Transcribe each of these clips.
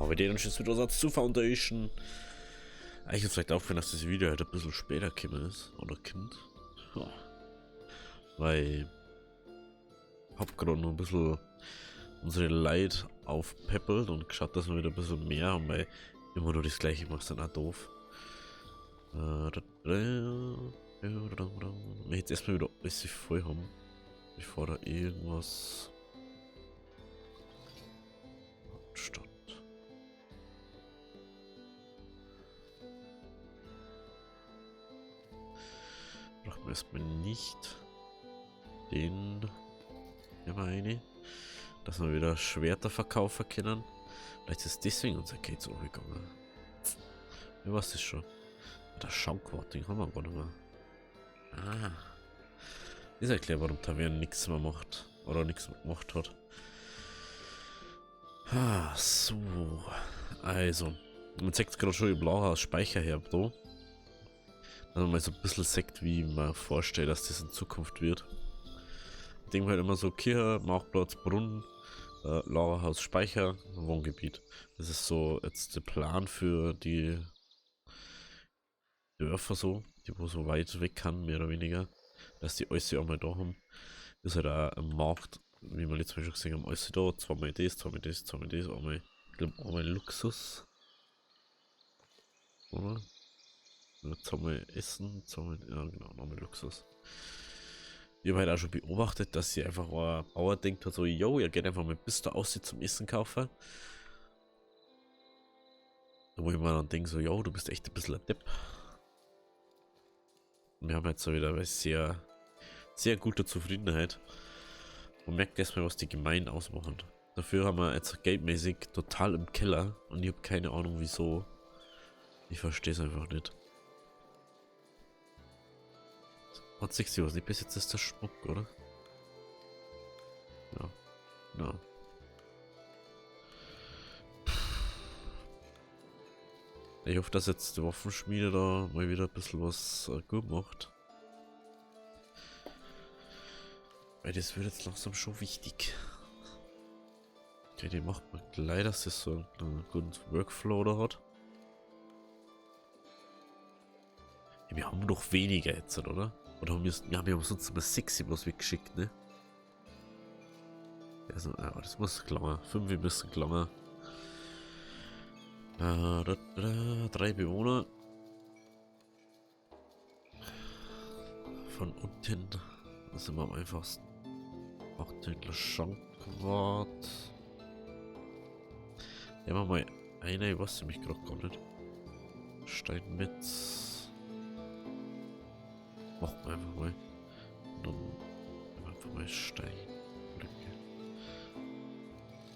Aber denen ist wieder Satz zu Foundation. Eigentlich ist vielleicht aufgefallen, dass das Video halt ein bisschen später gekommen ist. Oder kommt. Ja. Weil ich hab gerade noch ein bisschen unsere Leute aufpeppelt und geschaut, dass wir wieder ein bisschen mehr haben, weil immer nur das gleiche macht dann auch doof. Wir jetzt erstmal wieder alles voll haben, bevor da irgendwas stand. Brauchen wir erstmal nicht den. Hier mal eine. Dass wir wieder Schwerter verkaufen können. Vielleicht ist deswegen unser Geld so gegangen. Ja, was ist schon? Der Schauquart, den haben wir gar nicht mehr. Ah. Ist erklärt, warum Taverne nichts mehr macht. Oder nichts mehr gemacht hat. Ah, so. Also. Man zeigt gerade schon die blaue Speicher her, da. Dass man mal so ein bisschen sagt, wie man vorstellt, dass das in Zukunft wird. Ich denke halt immer so, Kirche, Marktplatz, Brunnen, Lagerhaus, Speicher, Wohngebiet. Das ist so jetzt der Plan für die Dörfer so, die wo so weit weg kann, mehr oder weniger, dass die alles auch mal da haben. Ist halt auch ein Markt, wie wir letztes Mal schon gesehen haben, alles da, zweimal das, zweimal das, zweimal das, einmal, ich glaube einmal Luxus. Oder? Oder zweimal Essen, zweimal, ja genau, einmal Luxus. Ich habe halt auch schon beobachtet, dass sie einfach ein Bauer denkt, so, yo, ihr geht einfach mal bis da aussieht zum Essen kaufen. Wo ich mir dann denke, so, yo, du bist echt ein bisschen ein Depp. Und wir haben jetzt so wieder eine sehr, sehr gute Zufriedenheit. Man merkt erstmal, was die Gemeinden ausmachen. Dafür haben wir jetzt geldmäßig total im Keller und ich habe keine Ahnung wieso. Ich verstehe es einfach nicht. Und 60 was nicht bis jetzt ist der Schmuck, oder? Ja. Ja. Ich hoffe, dass jetzt die Waffenschmiede da mal wieder ein bisschen was gut macht. Weil das wird jetzt langsam schon wichtig. Okay, die macht man gleich, dass das so einen guten Workflow da hat. Ja, wir haben doch weniger jetzt, oder? Oder haben wir haben sonst immer 6 was weggeschickt, ne? Also, ja, das muss klar. 5 müssen klar. 3 Bewohner. Von unten. Das sind wir am einfachsten. Auch den Schankwart. Nehmen wir mal eine, ich weiß nämlich gerade gar nicht. Steinmetz. Machen wir einfach mal. Und dann einfach mal Steinblöcke.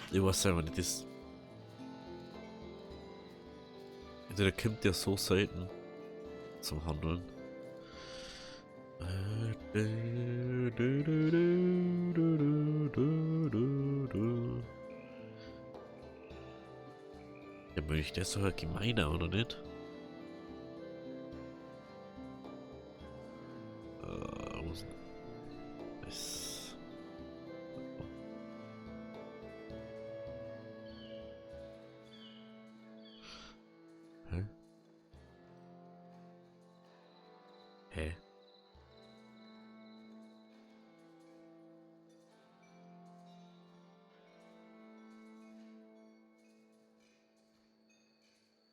Ich weiß einfach nicht, das. Der kommt ja so selten zum Handeln. Ja, Mönch, der ist doch gemeiner, oder nicht? Wo ist denn das? Hä? Hä?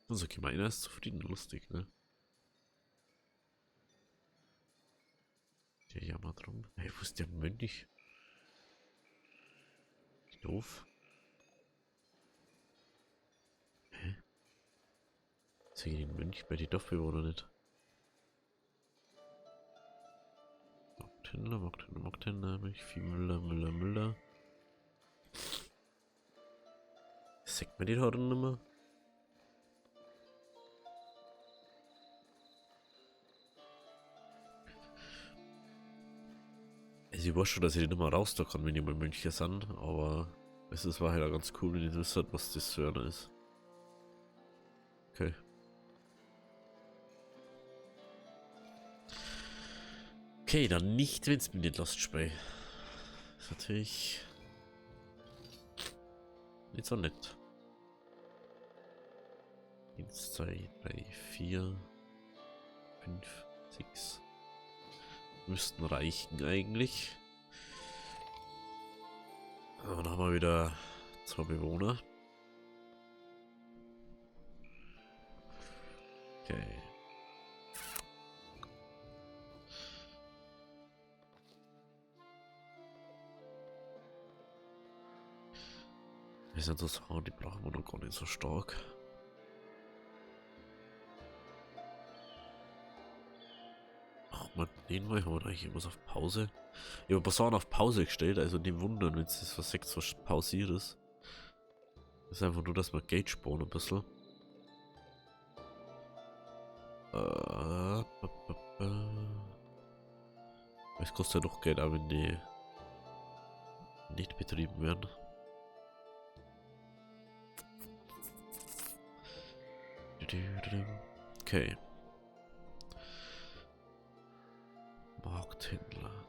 Unser Gemeiner ist zufrieden, lustig, ne? Der jammert drum. Hey, wo ist der Mönch? Doof. Hä? Sehe ich den Mönch bei den Dorfbewohnern nicht? Markthändler, Milch, viel Müller. Sagt man die heute nicht mehr? Also ich weiß schon, dass ich die nicht mehr raus da kann, wenn die mal Mönche sind, aber es war halt auch ganz cool, wenn ich wüsste, was das für einer ist. Okay. Okay, dann nicht, wenn es mir nicht lasst, Spray. Ist natürlich nicht so nett. 1, 2, 3, 4, 5, 6. Müssten reichen eigentlich. Aber dann haben wir wieder 2 Bewohner. Okay. Ist interessant, die brauchen wir noch gar nicht so stark. Ach man, den mal haben wir eigentlich irgendwas auf Pause. Ich habe Bassan auf Pause gestellt, also nicht wundern, wenn es das für 6 was pausiert ist. Das ist einfach nur, dass wir Geld sparen ein bisschen. Es kostet ja doch Geld, auch wenn die nicht betrieben werden. Okay. Markthändler.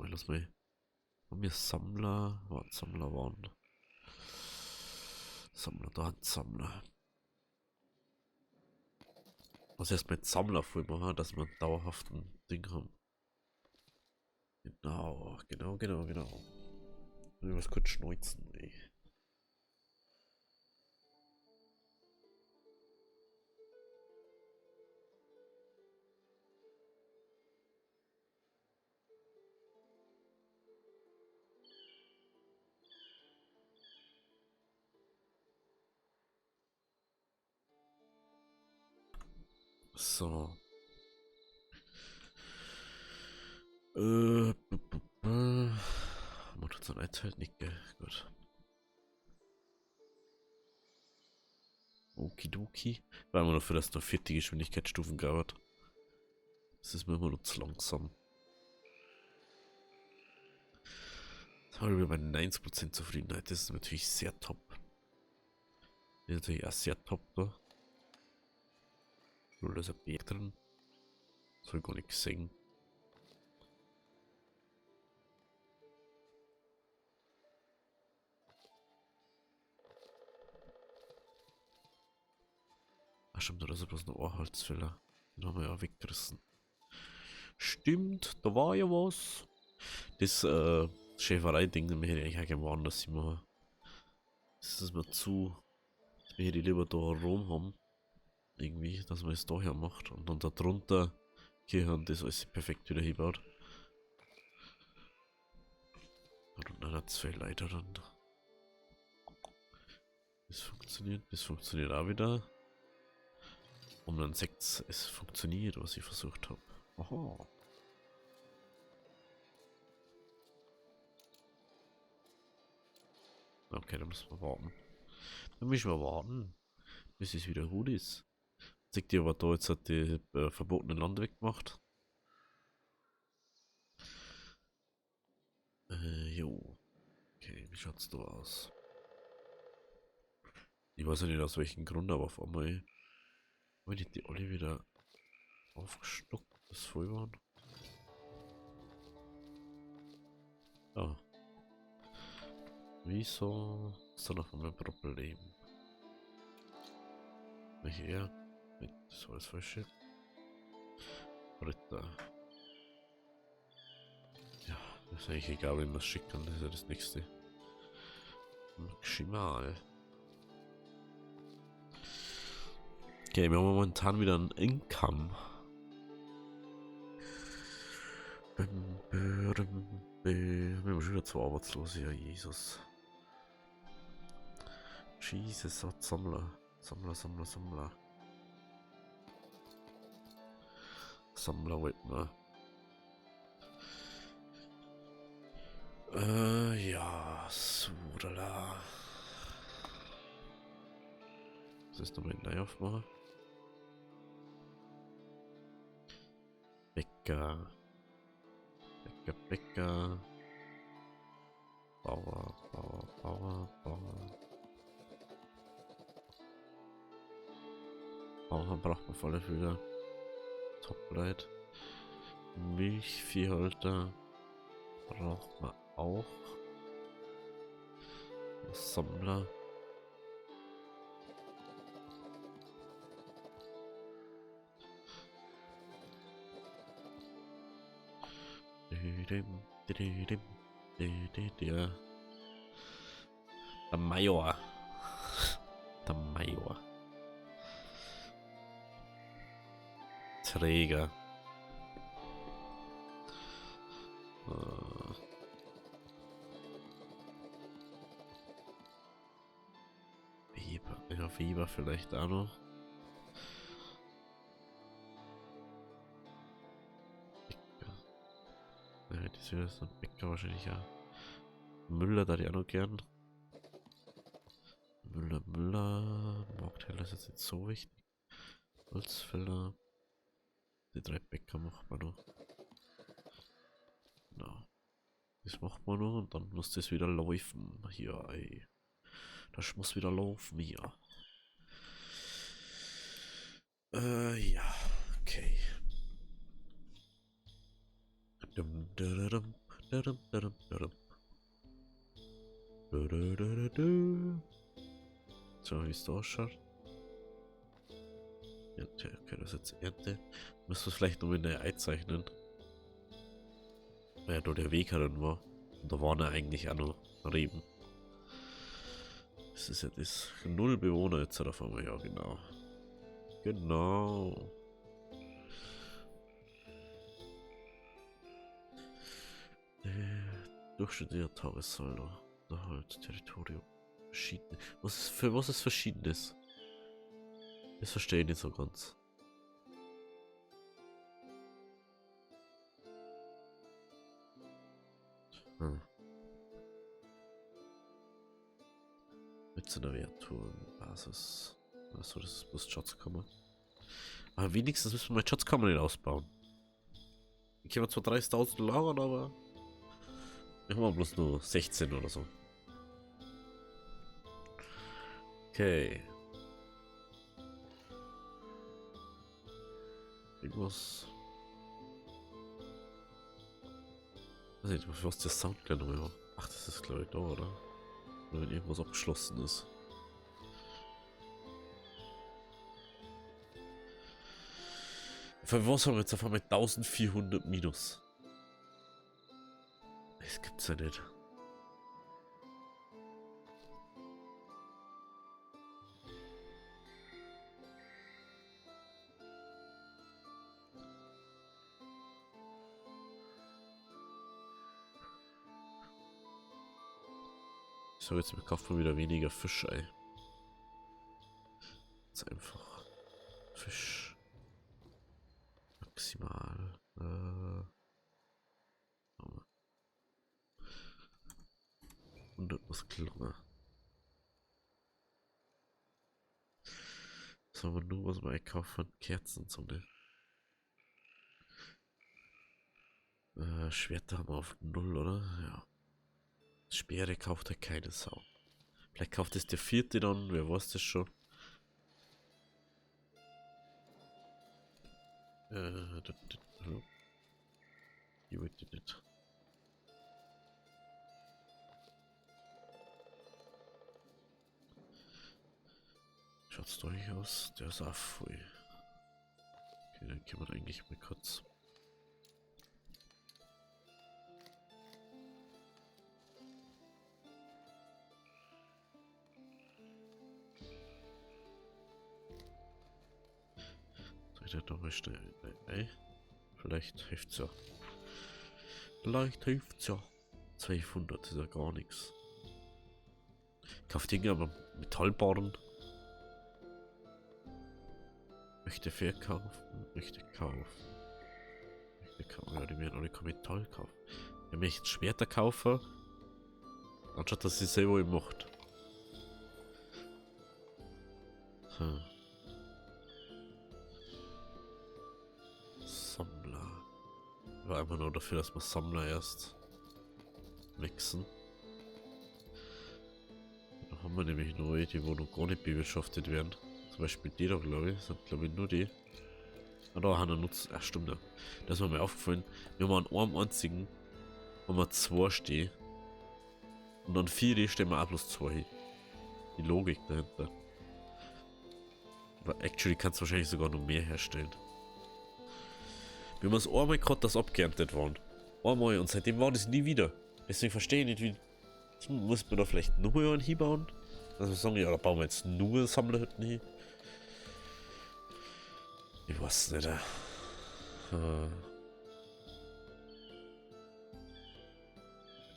Lass mal. Haben wir Sammler? Sammler waren. Sammler, da hat Sammler. Was erst mit Sammler voll machen, dass wir einen dauerhaften Ding haben. Genau. Ich muss kurz schneuzen, ey. So. Man tut so ein Einzelt nicht, gell? Gut. Okidoki. Weil man dafür, dass da 40 Geschwindigkeitsstufen gab. Das ist mir immer noch zu langsam. Jetzt haben wir bei 90% Zufriedenheit. Das ist natürlich sehr top. Das ist natürlich auch sehr top da. Nur da ist ein Berg drin. Soll gar nicht sehen. Ach stimmt, da ist ja bloß noch ein Holzfäller. Den haben wir ja weggerissen. Stimmt, da war ja was. Das Schäferei-Ding, das hätte ich eigentlich auch gerne woanders hin machen. Das ist mir zu. Das hätte ich lieber da rum haben. Irgendwie, dass man es daher macht. Und dann da drunter hier und das alles perfekt wieder hinbaut. Und dann hat es zwei Leiter dann. Das funktioniert auch wieder. Und dann sagt es funktioniert, was ich versucht habe. Aha. Okay, dann müssen wir warten. Bis es wieder gut ist. Sagt ihr aber da, jetzt hat die verbotene Land weggemacht. Jo. Okay, wie schaut's da aus? Ich weiß ja nicht aus welchem Grund, aber auf einmal habe ich die alle wieder aufgestockt, bis voll waren. Ah. Wieso ist da noch einmal ein Problem? Hier. Das ist alles falsche. Ritter. Ja, das ist eigentlich egal, wenn wir es schicken, das ist ja das nächste. Maximal. Okay, wir haben momentan wieder ein Income. Wir haben schon wieder 2 Arbeitslose, ja Jesus. Jesus hat Sammler. Sammler wollten wir. Ja, so, da. Das ist nochmal neu aufmachen. Bäcker. Bauer. Bauern braucht man auf alle Fälle. Toplight. Milchviehhalter braucht man auch. Sammler. Der Major. Der Major. Träger. Weber. Ja, Weber vielleicht auch noch. Ja, das ist ein Bäcker wahrscheinlich ja. Müller, da die auch noch gern. Müller. Markteller ist jetzt nicht so wichtig. Holzfäller. Die 3 Bäcker macht man noch. Genau. Das macht man noch und dann muss das wieder laufen. Hier, ey. Das muss wieder laufen, ja. Ja. Okay. So, wie es da ausschaut. Ja, okay, das ist jetzt Ernte. Müssen wir vielleicht noch in der einzeichnen. Weil ja da der Weg heran war. Und da waren ja eigentlich auch noch Reben. Das ist ja das 0 Bewohner jetzt auf einmal, ja genau. Genau. Durchschnittlicher Tagessaldo. Da halt Territorium. Verschiedene. Für was ist Verschiedenes? Das verstehe ich nicht so ganz. Mit einer Wertturm, Basis. Achso, das ist bloß Schatzkammer. Aber wenigstens müssen wir mal Schatzkammer nicht ausbauen. Ich kann zwar 30.000 lagern, aber wir haben bloß nur 16 oder so. Okay. Irgendwas. Ich weiß nicht, was der Sound gleich noch war. Ach, das ist glaube ich da, oder? Oder wenn irgendwas abgeschlossen ist. Für was haben wir jetzt auf einmal 1400 minus? Das gibt's ja nicht. Ich sage jetzt, wir kaufen wieder weniger Fischei. Jetzt einfach Fisch. Maximal. 100 muss gelungen. Sollen wir nur was mal einkaufen? Kerzen so ne? Schwerter haben wir auf 0, oder? Ja. Speere kauft er keine Sau. Vielleicht kauft es der 4. dann, wer weiß das schon. Hallo? Die wollte nicht. Schaut's durch aus? Der ist auch voll. Okay, dann können wir eigentlich mal kurz. Soll ich da doch mal schnell. Nein. Vielleicht hilft's ja. Vielleicht hilft's ja. 1200 ist ja gar nichts. Kauft Dinge aber Metallbarren. Möchte verkaufen, möchte kaufen. Möchte kaufen. Ja, die werden alle kein Metall kaufen. Wenn ich jetzt Schwerter kaufe, anstatt dass sie selber macht. Sammler. War einfach nur dafür, dass wir Sammler erst wechseln. Da haben wir nämlich neue, die wo noch gar nicht bewirtschaftet werden. Zum Beispiel die da, glaube ich. Das sind, glaube ich, nur die. Ah, da haben wir nutzt. Ach, stimmt ja. Das ist mir aufgefallen. Wir haben an einem einzigen, wenn wir 2 stehen. Und an 4 stehen wir auch bloß 2 hin. Die Logik dahinter. Aber actually kannst du wahrscheinlich sogar noch mehr herstellen. Wir haben es einmal gerade, das abgeerntet waren. Einmal und seitdem war das nie wieder. Deswegen verstehe ich nicht, wie. Muss man da vielleicht nur einen hinbauen? Also sagen, ja, da bauen wir jetzt nur Sammlerhütten hin. Ich weiß nicht.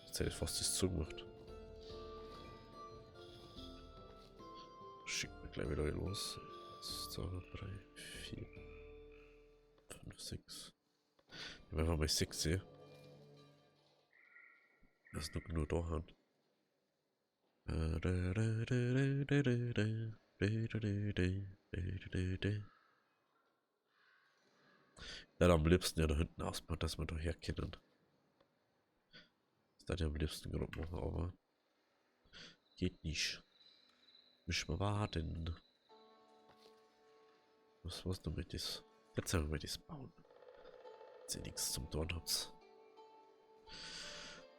Jetzt hätte ich fast das zugemacht. Schickt mir gleich wieder los. 1, 2, 3, 4, 5, 6. Wenn wir mal 6 sehen. Das ist nur da haben. Ja, am liebsten ja da hinten ausbauen, dass wir da herkennen. Das hätte ich am liebsten gerade machen, aber geht nicht. Müssen wir warten. Was damit ist? Jetzt haben wir das bauen. Jetzt ihr nichts zum Tun habt.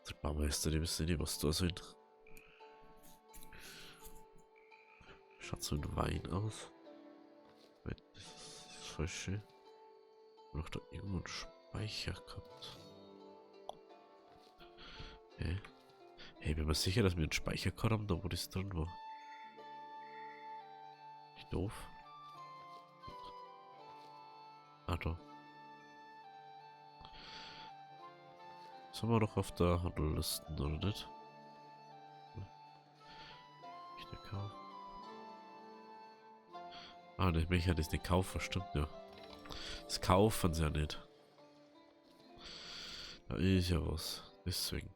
Der Baumeister, die wissen nicht, was da sind. Schaut so ein Wein aus. Das ist voll schön. Noch da irgendwo einen Speicher gehabt. Hey, bin mir sicher, dass wir einen Speicher gehabt haben, da wo das drin war. Nicht doof. Ah, da. Sind wir doch auf der Handelliste, oder nicht? Nicht der Kauf. Ah, der Micha hat das nicht kaufen, stimmt ja. Das kaufen sie ja nicht. Da ist ja was. Deswegen.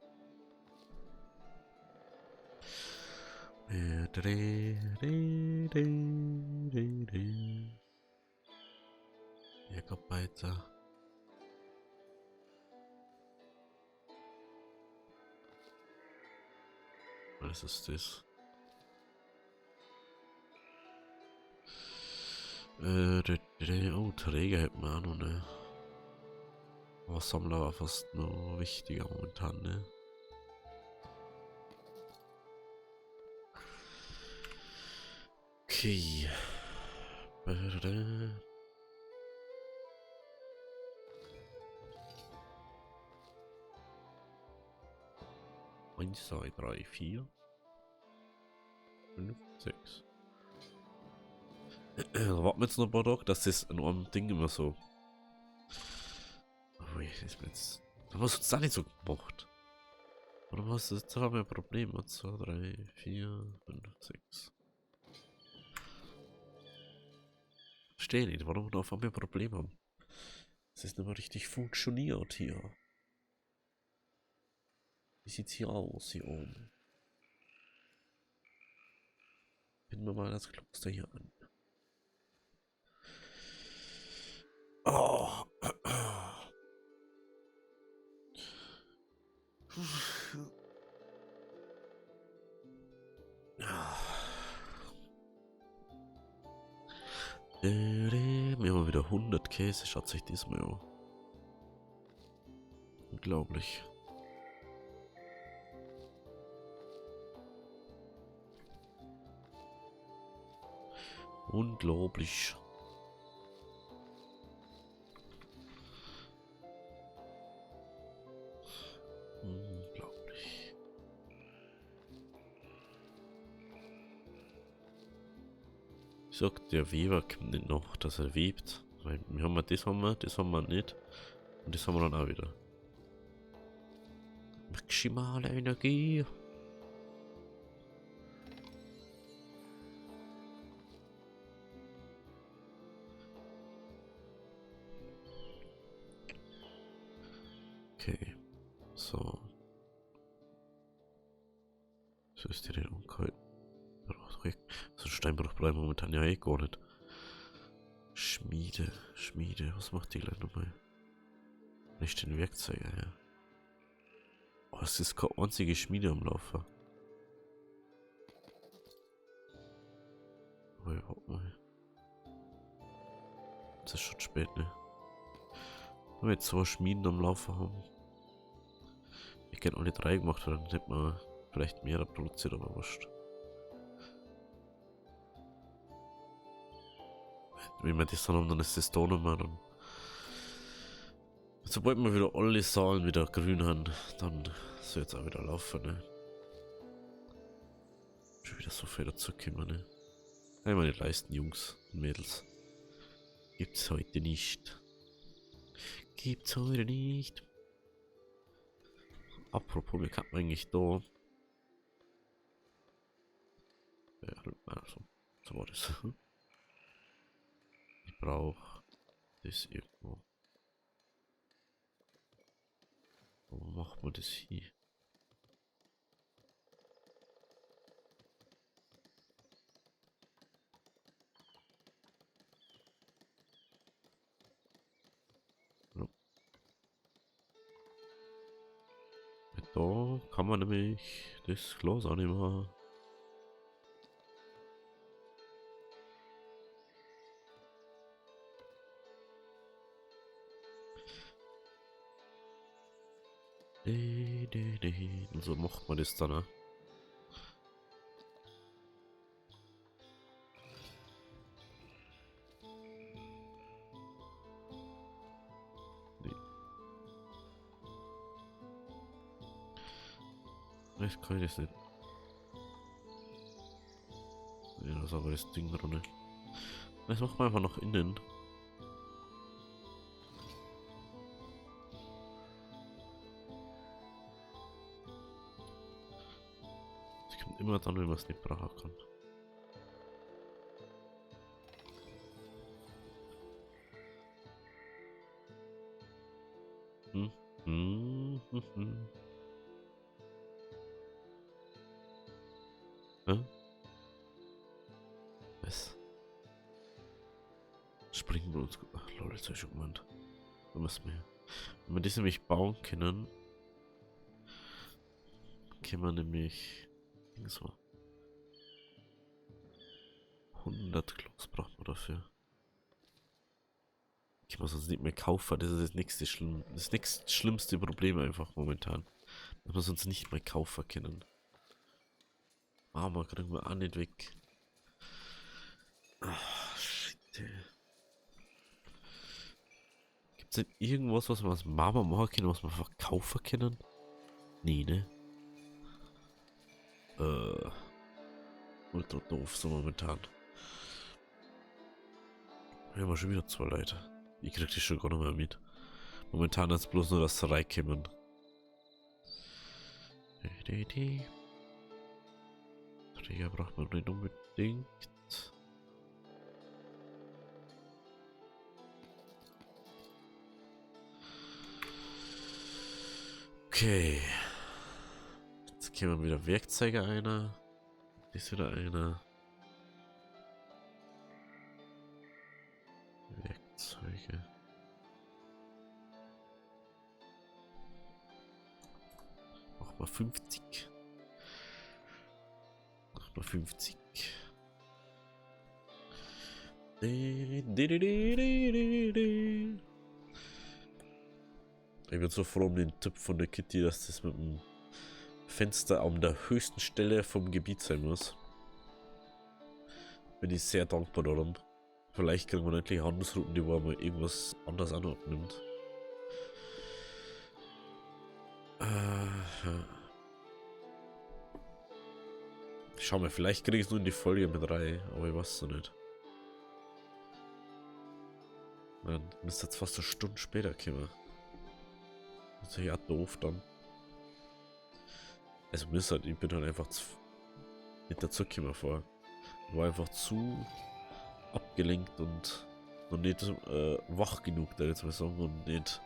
Ja, kommt weiter. Was ist das? Oh, Träger hätten wir auch noch, ne? Aber Sammler war fast noch wichtiger momentan, ne? Okay. 1, 2, 3, 4, 5, 6. Warten wir jetzt noch ein paar Tage, dass das in einem Ding immer so. Oh, ist mir jetzt. Da hast du es da nicht so gemacht. Oder was ist jetzt? Da haben wir ein Problem. 1, 2, 3, 4, 5, 6. Verstehe nicht, warum wir da auf einmal ein Problem haben. Das ist nicht mehr richtig funktioniert hier. Wie sieht's hier aus, hier oben? Finden wir mal das Kloster hier an. Oh. Wir haben wieder 100 Käse, schaut sich das mal an. Unglaublich. Unglaublich. Unglaublich. Sagt der Weber kommt nicht noch, dass er webt. Weil wir haben das haben wir nicht. Und das haben wir dann auch wieder. Maximale Energie. Okay. So. So ist die Unkeit. So Steinbruch bleiben momentan ja eh gar nicht. Schmiede. Was macht die gleich nochmal? Nicht den Werkzeuge, ja. Oh, es ist keine einzige Schmiede am Laufen. Oh, warte mal. es ist schon spät, ne? Wenn wir jetzt zwei Schmieden am Laufen haben. Ich hätte alle drei gemacht, dann hätte man vielleicht mehr produziert, aber wurscht. Wenn wir das dann haben, dann ist das da nicht mehr. Dann sobald wir wieder alle Saalen wieder grün haben, dann soll jetzt auch wieder laufen, ne? Schon wieder so viel dazukommen, ne? Ich meine Leisten, Jungs und Mädels. Gibt's heute nicht. Gibt's heute nicht. Apropos, wir hatten eigentlich da. Ja, also, so war das. Ich brauche das irgendwo. Wo macht man das hier? Ja. Da kann man nämlich das Glas auch nicht mehr. Und so macht man das dann, ne? Ich kann das nicht. Ja, das ist aber das Ding drin. Das macht man einfach nach innen. Das kommt immer dann, wenn man es nicht brauchen kann. Hm. Hm. Hm. Hm. Hm. Was? Springen wir uns. Ach lol, jetzt hab ich schon gemeint. Da müssen wir. Wenn wir das nämlich bauen können, können wir nämlich. So. 100 Glas braucht man dafür. Ich muss uns nicht mehr kaufen, das ist das nächste schlimmste Problem einfach momentan. Dass wir es uns nicht mehr kaufen können. Mama kriegen wir auch nicht weg. Ach, shit. Gibt's denn irgendwas, was wir als Mama machen können, was wir verkaufen können? Nee, ne? Ultra doof so momentan. Wir haben schon wieder 2 Leute. Ich krieg das schon gar nicht mehr mit. Momentan ist bloß nur das reinkommen. Träger braucht man nicht unbedingt. Okay. Jetzt kämen wieder Werkzeuge einer. Ist wieder einer. Werkzeuge. Mach mal 50. Mach mal 50. Ich bin so froh um den Tipp von der Kitty, dass das mit dem Fenster an der höchsten Stelle vom Gebiet sein muss. Bin ich sehr dankbar darum. Vielleicht kriegen wir endlich Handelsrouten, die wo man irgendwas anders annimmt. Schau mal, vielleicht kriege ich es nur in die Folge mit rein, aber ich weiß es noch nicht. Dann müsste jetzt fast eine Stunde später kommen. Das ist ja doof dann. Also müsste halt, ich bin halt einfach nicht dazu gekommen vor. Ich war einfach zu abgelenkt und noch nicht wach genug, da jetzt mal sagen, und nicht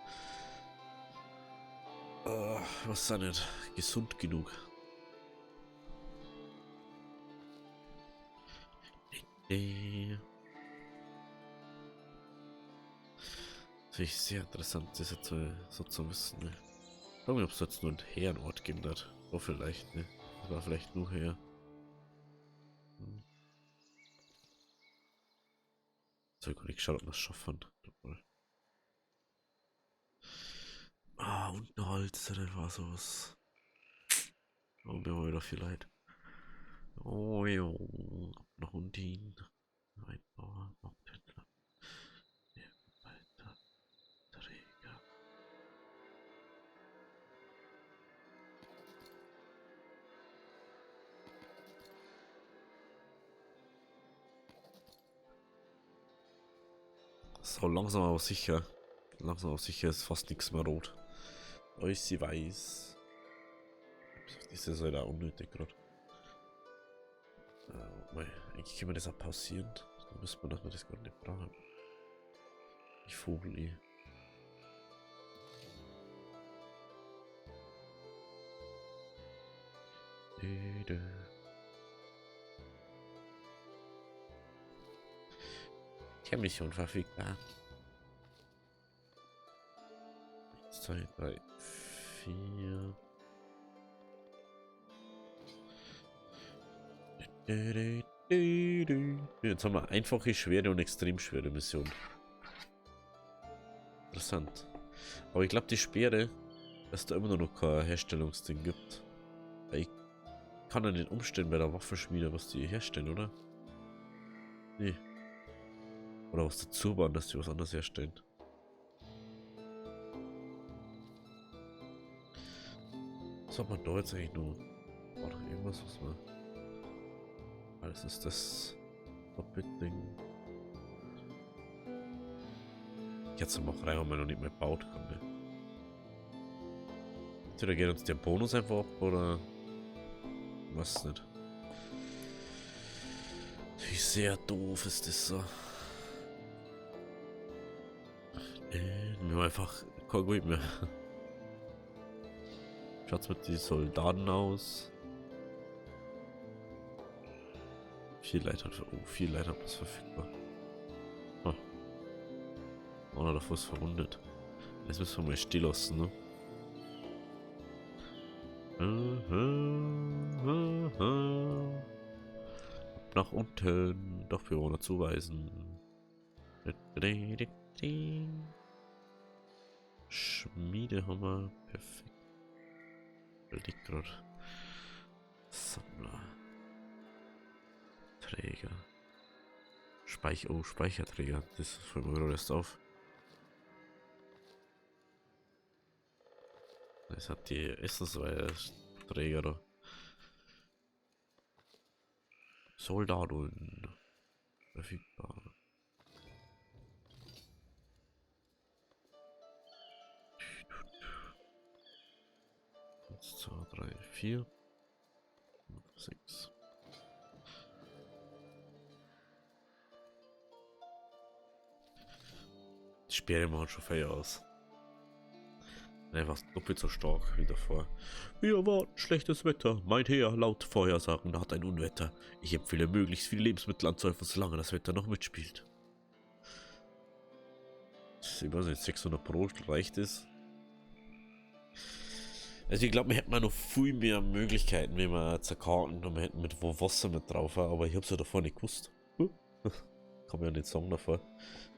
was ist da nicht, gesund genug. Das ist sehr interessant, das jetzt so zu wissen. Ne? Ich frage mich, ob es jetzt nur einen Herrenort gegeben hat. Oh, vielleicht, ne? Das war vielleicht nur her. habe ich gar nicht geschaut, ob wir es schaffen. Ah, und ein Holz, das war sowas. Oh, mir war wieder viel leid. Oh, jo. Noch Undin. Ein Bauer, Haupthändler. Weiter. Träger. So, langsam aber sicher. Langsam aber sicher ist fast nichts mehr rot. Alles weiß. Das ist halt auch unnötig gerade. Eigentlich können wir das auch pausieren. Dann müssen wir, dass wir das gar nicht brauchen. Ich Vogel eh. Mission verfügbar. 1, 2, 3, 4. Jetzt haben wir einfache, schwere und extrem schwere Missionen. Interessant. Aber ich glaube, die Speere, dass da immer noch kein Herstellungsding gibt. Weil ich kann ja nicht umstellen bei der Waffenschmiede, was die herstellen, oder? Nee. Oder was dazu bauen, dass die was anderes herstellen. Was hat man da jetzt eigentlich noch? War doch irgendwas, was man... Alles ist das Doppelting. Jetzt noch rein, wenn man noch nicht mehr baut kann. Ne? Entweder geht uns der Bonus einfach ab oder was nicht. Wie sehr doof ist das so. Wir haben einfach kein Geld mehr. Schaut's mit den Soldaten aus. 4 Leiter, oh, 4 Leiter plus verfügbar. Oh. Oder davor ist verwundet. Jetzt müssen wir mal still lassen, ne? Nach unten, doch Bewohner zuweisen. Schmiedehammer, perfekt. Liegt gerade. Sammler. Träger. Speicherträger. Das fällt mir gerade erst auf. Das hat die Essensträger da. Soldaten. Verfügbar. Eins, 2, 3, 4, 5, 6. Die Speere machen schon Feuer aus. Einfach doppelt so stark wie davor. Wir erwarten schlechtes Wetter. Mein Herr, laut Vorhersagen hat ein Unwetter. Ich empfehle möglichst viele Lebensmittel anzuhäufen, solange das Wetter noch mitspielt. Ich weiß nicht, 600 Pro reicht es. Also ich glaube, wir hätten noch viel mehr Möglichkeiten, wenn wir zerkarten und wir hätten mit wo Wasser mit drauf, aber ich habe es ja davor nicht gewusst. Kann man ja nicht sagen davor,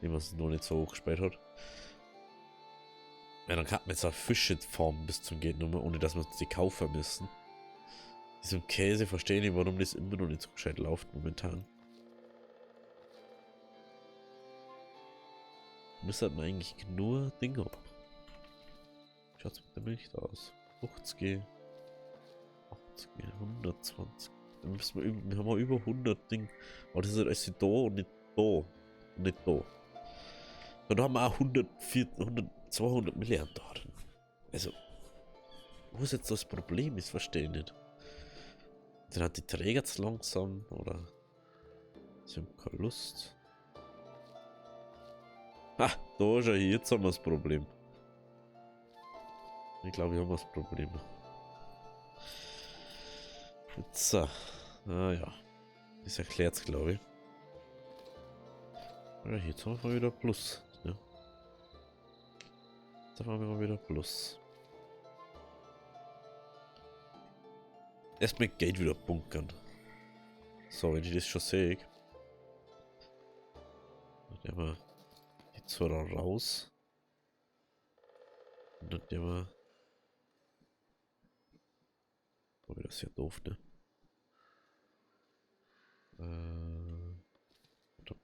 wenn man es noch nicht so hochgespielt hat. Ja, dann kann man jetzt auch Fische farmen bis zum Geht nur, ohne dass wir uns die kaufen müssen. Diesem Käse verstehe ich nicht, warum das immer noch nicht so gescheit läuft momentan. Müsste man eigentlich nur Dinge haben. Schaut's mit der Milch da aus. 50, 80, 120. Dann müssen wir haben über 100 Dinge. Aber das ist halt alles da und nicht da. Und nicht da. Dann haben wir auch 200 Milliarden da drin. Also, wo ist jetzt das Problem? Ich verstehe nicht. Dann hat die Träger zu langsam oder sie haben keine Lust. Ah, da ist er hier. Jetzt haben wir das Problem. Ich glaube, wir haben das Problem. Jetzt, ah ja. Das erklärt es, glaube ich. Ja, jetzt haben wir wieder Plus. Ja. Jetzt haben wir mal wieder Plus. Erst mit Geld wieder bunkern. So, wenn ich das schon sehe. Der war die zwei da raus. Und dann der war. Oh, das ist ja doof, ne? Warte.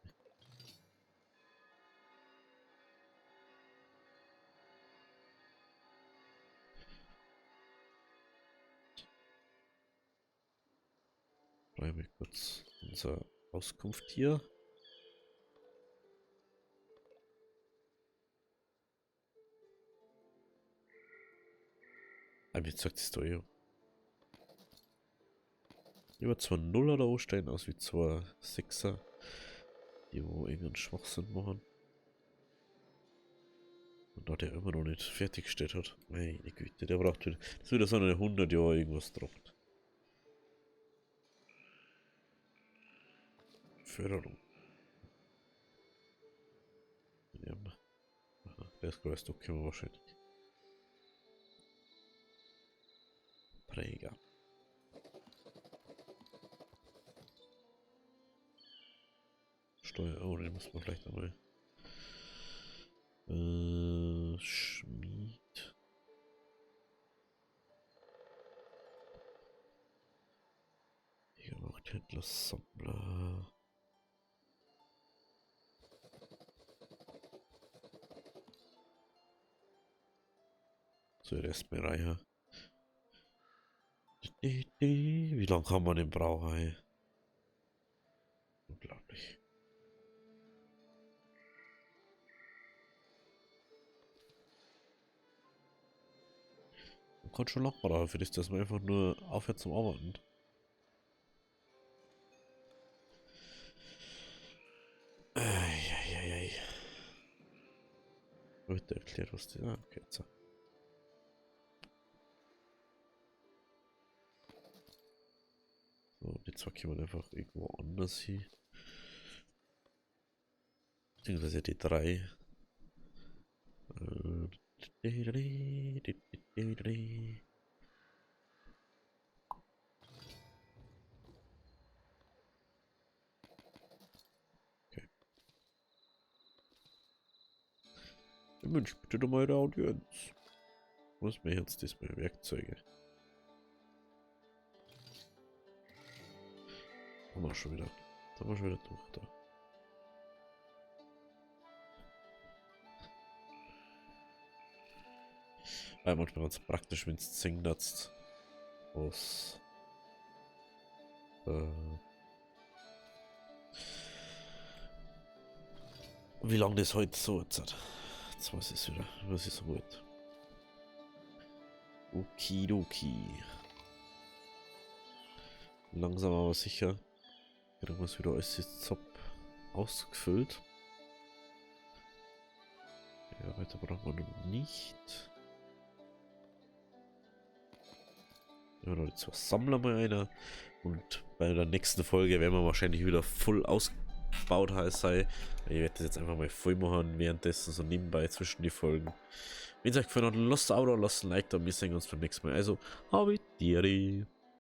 Schreibe ich kurz unsere Auskunft hier. Aber jetzt sagt es doch ja. Über 2 Nuller da stehen aus wie 2 Sechser, die wo irgendeinen Schwachsinn machen. Und da der immer noch nicht fertiggestellt hat. Meine Güte, der braucht wieder. Das ist wieder so eine 100 Jahre irgendwas drauf. Förderung. Ja, aha, der ist größte, okay, wahrscheinlich. Träger. Steuer, oh, den muss man vielleicht einmal. Schmied. Hier macht Händler, Sammler. So, der ist mir reicher. Wie lange kann man den brauchen, ey? Unglaublich. Man kann schon lang brauchen, für das, dass man einfach nur aufhört zum Arbeiten. Eieiei. Wird erklärt, was die. Ah, okay, jetzt. So, die zwei können wir einfach irgendwo anders hin. Beziehungsweise die drei. Okay. Der Mensch, bitte doch mal der Audienz. Was mir jetzt diesmal Werkzeuge? Haben wir schon wieder. Da haben wir schon wieder durch da. Weil manchmal ganz praktisch, wenn es zingnatzt. Was. Wie lange das heute so jetzt hat. Jetzt weiß ich es wieder. Was ist so gut. Okidoki. Langsam aber sicher. Kriegen wir es wieder als Zop ausgefüllt. Ja, weiter brauchen wir noch nicht. Ja, jetzt sammeln wir einer. Und bei der nächsten Folge werden wir wahrscheinlich wieder voll ausgebaut sein. Ich werde das jetzt einfach mal voll machen, währenddessen so nebenbei zwischen die Folgen. Wenn es euch gefallen hat, lasst ein Abo, lasst ein Like da. Wir sehen uns beim nächsten Mal. Also, habitieri.